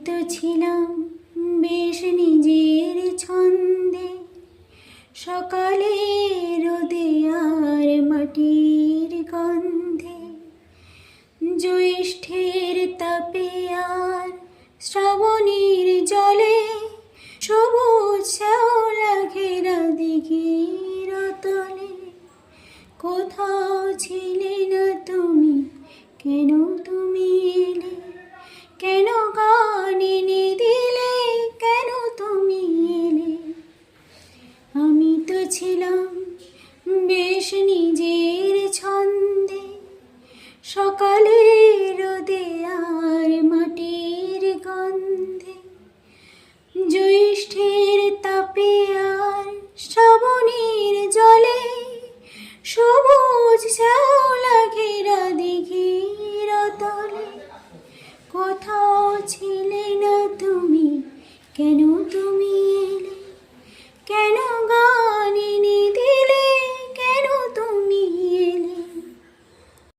তো ছিলাম বেশ নিজের ছন্দে, সকালে রোদে আর মাটির গন্ধে, জ্যৈষ্ঠের তাপে আর শ্রাবণীর জলে, সবুজ শ্যাওলা ঘেরা দিঘির তলে। কোথাও ছিলে না তুমি, কেন তুমি এলে? কেন গান এনে দিলে? কেন তুমি এলে? আমি তো ছিলাম বেশ নিজের ছন্দে, সকালে রোদে আর মাটির গন্ধে, জ্যৈষ্ঠের তাপে আর শ্রাবণীর জলে, সবুজ শ্যাওলা ঘেরা দিঘির তলে। কোথাও ছিলে না তুমি, কেন তুমি